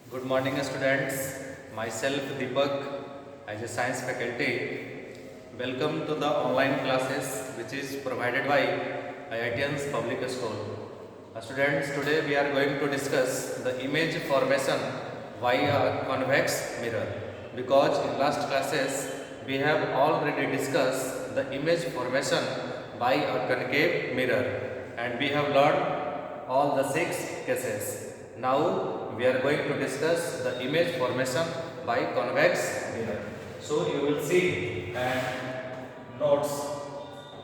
Good morning, students. Myself Deepak, as a science faculty. Welcome to the online classes which is provided by IITians Public School. Students, today we are going to discuss the image formation via a convex mirror. Because in last classes we have already discussed the image formation by a concave mirror, and we have learned all the 6 cases. Now we are going to discuss the image formation by convex mirror. So you will see and notes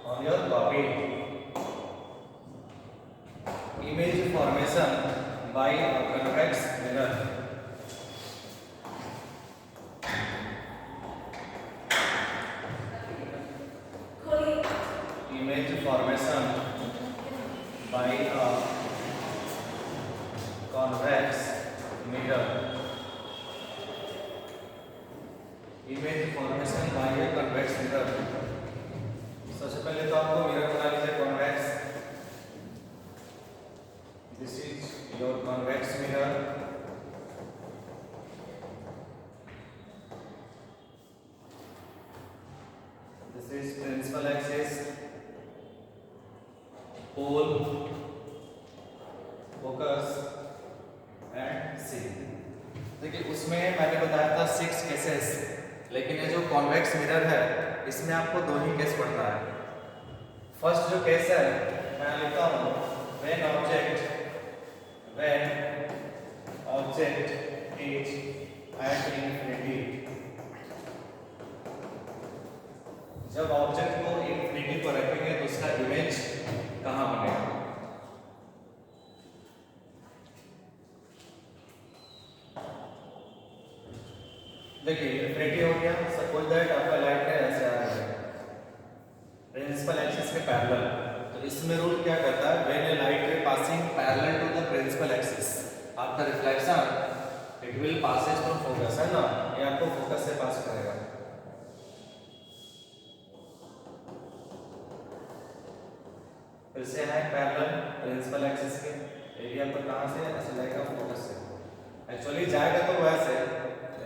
on your copy. Image formation by a convex mirror. Image formation by a convex mirror. Image formation by a convex mirror. सबसे पहले तो आपको mirror बना लीजिए convex. This is your convex mirror. This is principal axis, pole, focus and C. देखिए उसमें मैंने बताया था 6 केसेस, लेकिन ये जो कॉन्वेक्स मिरर है इसमें आपको 2 ही केस पढ़ना है. फर्स्ट जो केस है मैं लिखता हूँ when object is at infinity. जब ऑब्जेक्ट को इंफिनिटी पर रखेंगे तो उसका इमेज कहाँ बनेगा. देखिए इंफिनिटी हो गया. सपोज दैट आपका लाइट है ऐसे आ रहा है प्रिंसिपल एक्सिस के पैरेलल. तो इसमें रूल क्या करता है, when a light ray passing parallel to the principal axis after reflection it will passes through focus, है ना. ये आपको फोकस से पास करेगा. फिर से है पैरेलल प्रिंसिपल एक्सिस के एरिया पर कहां से ऐसे जाएगा फोकस से. एक्चुअली जाएगा तो वैसे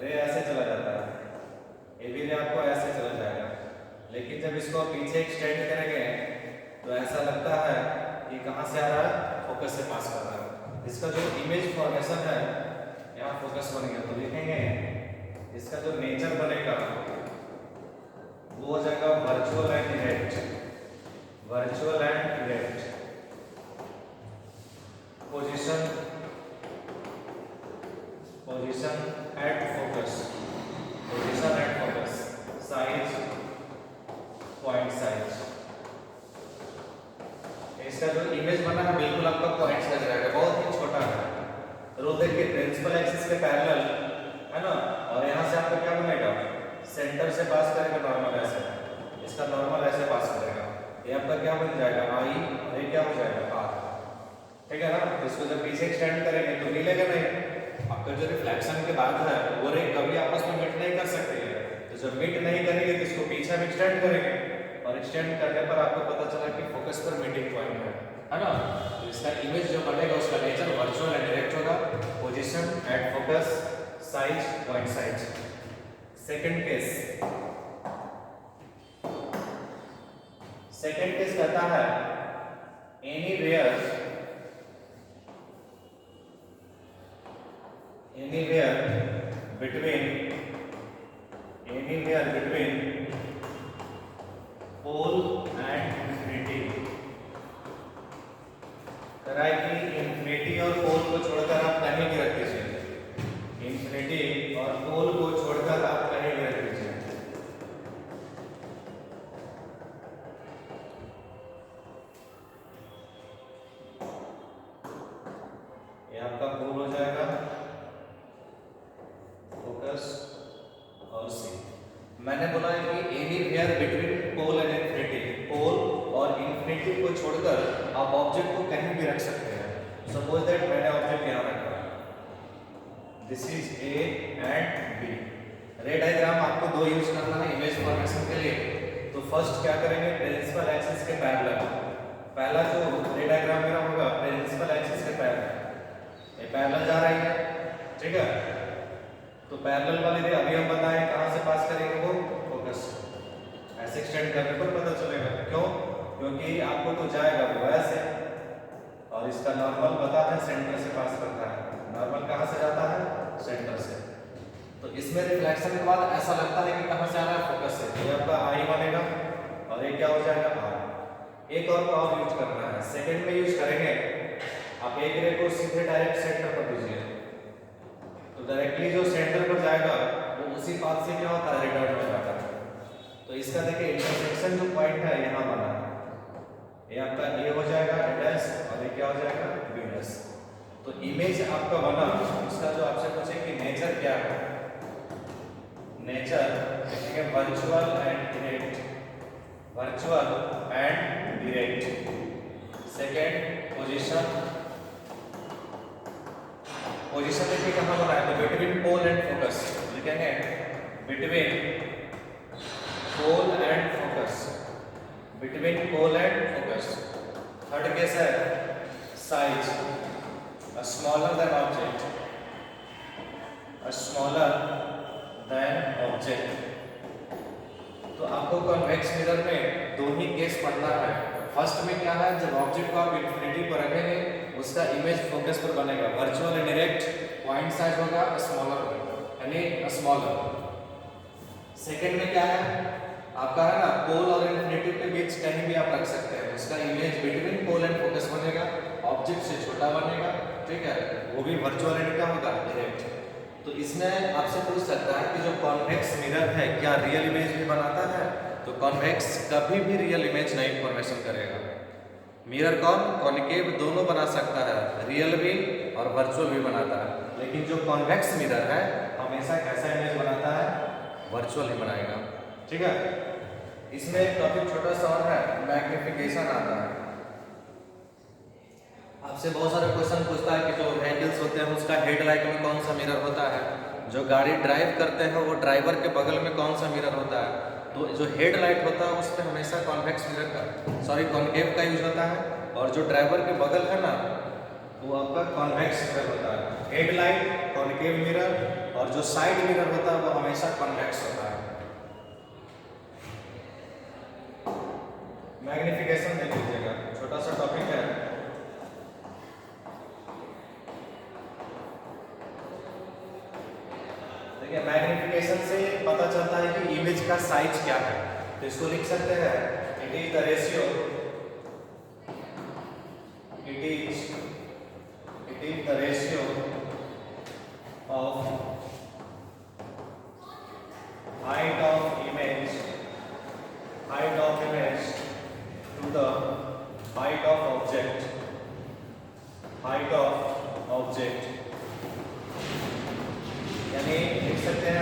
रे ऐसे चला जाता है, ए बी रे आपको ऐसे चला जाएगा. लेकिन जब इसको पीछे एक्सटेंड करेंगे तो ऐसा लगता है कि कहां से आ रहा है, फोकस से पास कर रहा है. इसका जो इमेज फॉर्मेशन है यहाँ फोकस बन गया तो लिखेंगे इसका जो नेचर बनेगा वो हो जाएगा virtual and direct. Virtual and direct. Position at focus, size, point size. इसका जो इमेज बना है बिल्कुल आपका पॉइंट साइज रहेगा, बहुत ही छोटा है. रूल देखिए प्रिंसिपल एक्सिस के पैरेलल है ना, और यहाँ से आपका क्या बनेगा, सेंटर से पास करेगा नॉर्मल ऐसे. इसका नॉर्मल ऐसे पास करेगा, ये आपका क्या बन जाएगा आई, और ये क्या हो जाएगा आर. ठीक है ना. इसको जब पीछे एक्सटेंड करेंगे तो मिलेगा नहीं. आपका जो रिफ्लेक्शन के बाद है वो रे कभी आपस में मीट नहीं कर सकते हैं. तो जब मीट नहीं करेंगे तो इसको पीछे हम एक्सटेंड करेंगे, और एक्सटेंड करने पर आपको पता चला कि फोकस पर मीटिंग पॉइंट है ना. तो इसका इमेज जो बनेगा उसका नेचर वर्चुअल एंड डायरेक्ट होगा. Position at focus, size, point size. Second case कहता है anywhere between pole and infinity. कराए कि इंफिनिटी और पोल को छोड़कर आप कहीं भी रख दीजिए. इंफिनिटी और पोल को छोड़कर आप कहीं भी रख दीजिए. ये आपका पोल हो जाएगा, फोकस और सी. मैंने बोला है कि anywhere between pole and infinity. Pole और इंफिनिटी को छोड़कर आप ऑब्जेक्ट को कहीं भी रख सकते हैं. सपोज दैट मैंने ऑब्जेक्ट यहाँ रखा, this is A and B. Ray diagram आपको 2 यूज करना है इमेज फॉर्मेशन के लिए. तो फर्स्ट क्या करेंगे, प्रिंसिपल एक्सिस के पैरेलल. पहला जो रे डायग्राम मेरा होगा प्रिंसिपल एक्सिस के पैरेलल, ये पैरेलल जा रही है, ठीक है. इसका नॉर्मल बताते हैं सेंटर से पास करता है। नॉर्मल कहाँ से जाता है? सेंटर से। तो इसमें रिफ्लेक्शन के बाद ऐसा लगता है कि कहाँ से आ रहा है? फोकस से। ये आपका आई बनेगा और ये क्या हो जाएगा? आर। एक और पावर यूज करना है, सेकंड में यूज करेंगे। आप एक रे को सीधे डायरेक्ट सेंटर पर दीजिए, तो डायरेक्टली जो सेंटर पर जाएगा वो उसी पाथ से क्या होता है? रिटर्न हो जाता है। तो इसका देखिए इंटरसेक्शन जो पॉइंट है यहाँ बना है, ये आपका ए हो जाएगा डैश और ये क्या हो जाएगा? B dash. तो इमेज आपका बना, उसका जो आपसे पूछे कि नेचर क्या है, नेचर लिखेंगे virtual and direct, virtual and direct. Second position, position देखिए कहाँ बना है? तो बिटवीन पोल एंड फोकस लिखेंगे, between pole and focus, between pole and focus. Third case है size, smaller than object, smaller than object. तो आपको कॉन्वेक्स मिरर में दो ही केस पढ़ना है। फर्स्ट में क्या है? जब ऑब्जेक्ट को आप इंफिनिटी पर रखेंगे उसका इमेज फोकस पर बनेगा, virtual and direct, point size होगा स्मॉलर यानी स्मॉलर। सेकेंड में क्या है आपका है ना, पोल और इन्फिनिटी के बीच कहीं भी आप रख सकते हैं, उसका image between pole and focus बनेगा, ऑब्जेक्ट से छोटा बनेगा, ठीक है, वो भी वर्चुअल एंड क्या होगा? डायरेक्ट। तो इसमें आपसे पूछ सकता है कि जो कॉन्वेक्स मिरर है क्या रियल इमेज भी बनाता है? तो कॉन्वेक्स कभी भी रियल इमेज नहीं फॉर्मेशन करेगा। मिरर कॉनकेव दोनों बना सकता है, रियल भी और वर्चुअल भी बनाता है, लेकिन जो कॉन्वेक्स मिरर है हमेशा कैसा इमेज बनाता है? वर्चुअल ही बनाएगा, ठीक है। इसमें एक टॉपिक छोटा सा और है, मैग्निफिकेशन आता है। आपसे बहुत सारे क्वेश्चन पूछता है कि जो व्हीकल्स होते हैं उसका हेडलाइट में कौन सा मिरर होता है, जो गाड़ी ड्राइव करते हैं वो ड्राइवर के बगल में कौन सा मिरर होता है। तो जो हेडलाइट होता है उस पर हमेशा कॉन्वेक्स मिरर का कॉनकेव का यूज होता है, और जो ड्राइवर के बगल है ना वो आपका कॉन्वेक्स मिरर होता है। हेडलाइट कॉनकेव मिरर और जो साइड मिरर होता है वो हमेशा कॉन्वेक्स होता है। मैग्निफिकेशन देख लीजिएगा, छोटा सा टॉपिक है। देखिए मैग्निफिकेशन से पता चलता है कि इमेज का साइज क्या है। तो इसको लिख सकते हैं, it is the ratio, it is the ratio of height of image to the height of object, यानी लिख सकते हैं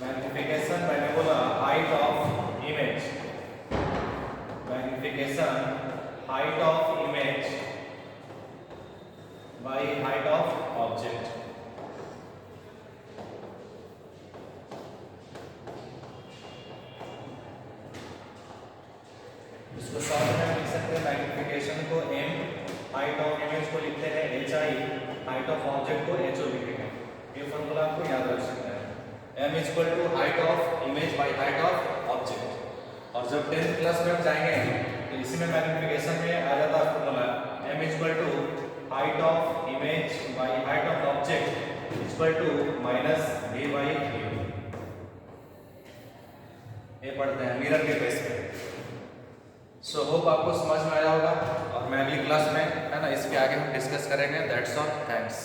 मैग्निफिकेशन मैंने बोला height of image, magnification height of image by height of object. इसको शॉर्ट में लिख सकते हैं, मैग्निफिकेशन को m, हाइट ऑफ इमेज को लिखते हैं hi, हाइट ऑफ ऑब्जेक्ट को ho लिखेंगे। ये फॉर्मूला आपको याद रख सकते हैं, m equal to height of image by height of object. और जब 10th क्लास में हम जाएंगे तो इसी में मैग्निफिकेशन में आ जाता है formula m equal to height of image by height of object equal to minus v बाय u। ये पढ़ते हैं मिरर के बेस पे। सो होप आपको समझ में आया होगा, और मैं अगली क्लास में है ना इसके आगे हम डिस्कस करेंगे। That's all, thanks.